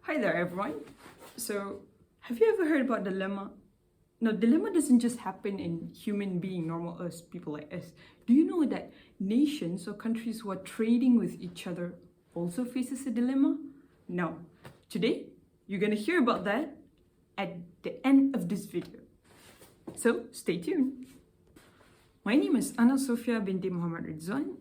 Hi there, everyone. So, have you ever heard about dilemma? No, dilemma doesn't just happen in human being, normal us, people like us. Do you know that nations or countries who are trading with each other also faces a dilemma? Now, today you're gonna hear about that at the end of this video. So, stay tuned. My name is Ana Sofia binti Muhammad Ridwan,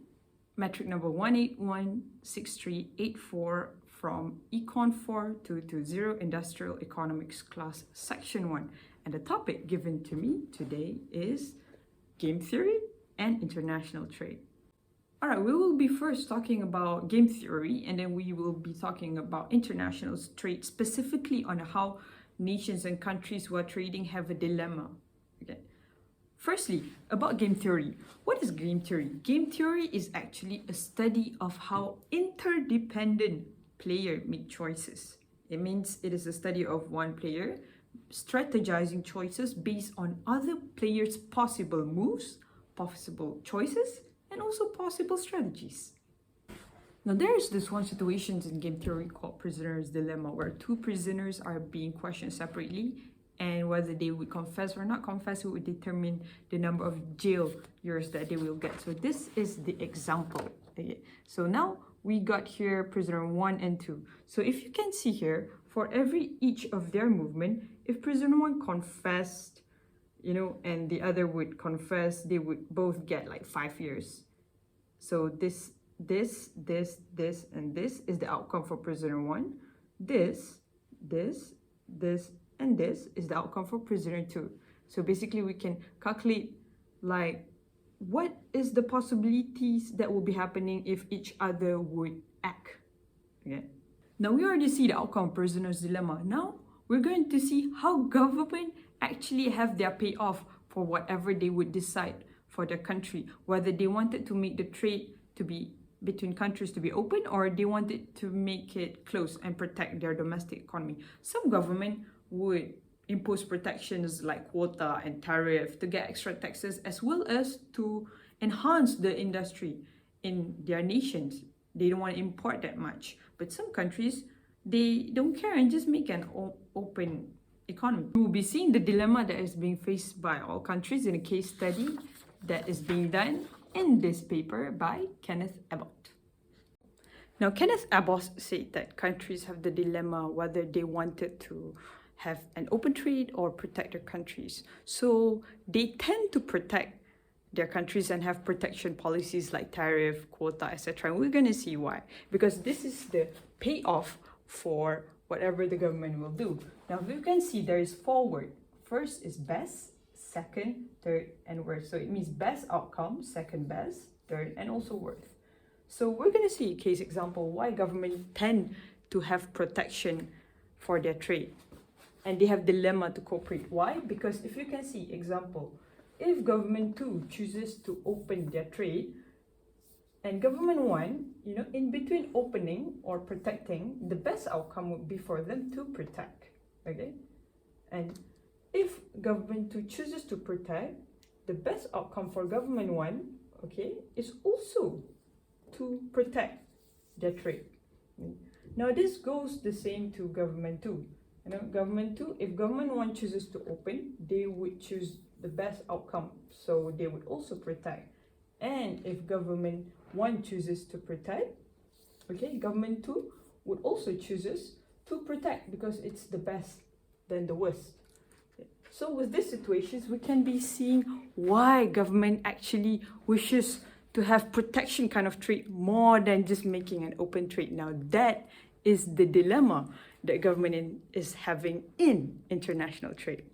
metric number 1816384 from Econ 4220 Industrial Economics Class Section 1. And the topic given to me today is game theory and international trade. All right, we will be first talking about game theory, and then we will be talking about international trade, specifically on how nations and countries who are trading have a dilemma. Okay. Firstly, about game theory. What is game theory? Game theory is actually a study of how interdependent players make choices. It means it is a study of one player strategizing choices based on other players' possible moves, possible choices, and also possible strategies. Now, there is this one situation in game theory called prisoner's dilemma, where two prisoners are being questioned separately, and whether they would confess or not confess would determine the number of jail years that they will get. So this is the example. Okay. So now we got here prisoner 1 and 2. So if you can see here, for each of their movement, if prisoner 1 confessed, and the other would confess, they would both get like 5 years. So this, and this is the outcome for prisoner 1. This, and this is the outcome for prisoner 2. So basically we can calculate like what is the possibilities that will be happening if each other would act. Okay. Now we already see the outcome prisoner's dilemma. Now we're going to see how government actually have their payoff for whatever they would decide for their country, whether they wanted to make the trade to be between countries to be open, or they wanted to make it closed and protect their domestic economy. Some government would impose protections like quota and tariff to get extra taxes, as well as to enhance the industry in their nations. They don't want to import that much. But some countries, they don't care and just make an open economy. We will be seeing the dilemma that is being faced by all countries in a case study that is being done in this paper by Kenneth Abbott. Now, Kenneth Abbott said that countries have the dilemma whether they wanted to have an open trade or protect their countries. So they tend to protect their countries and have protection policies like tariff, quota, etc. And we're going to see why. Because this is the payoff for whatever the government will do. Now, you can see there is 4 words. First is best, second, third, and worst. So it means best outcome, second best, third, and also worst. So we're going to see a case example why government tend to have protection for their trade. And they have dilemma to cooperate. Why? Because if you can see, example, if government 2 chooses to open their trade, and government 1, in between opening or protecting, the best outcome would be for them to protect. Okay? And if government 2 chooses to protect, the best outcome for government 1, okay, is also to protect their trade. Now this goes the same to government 2. Government 2, if government 1 chooses to open, they would choose the best outcome, so they would also protect. And if government 1 chooses to protect, okay, government 2 would also chooses to protect because it's the best than the worst. So with these situations, we can be seeing why government actually wishes to have protection kind of trade more than just making an open trade. Now that is the dilemma that government is having in international trade.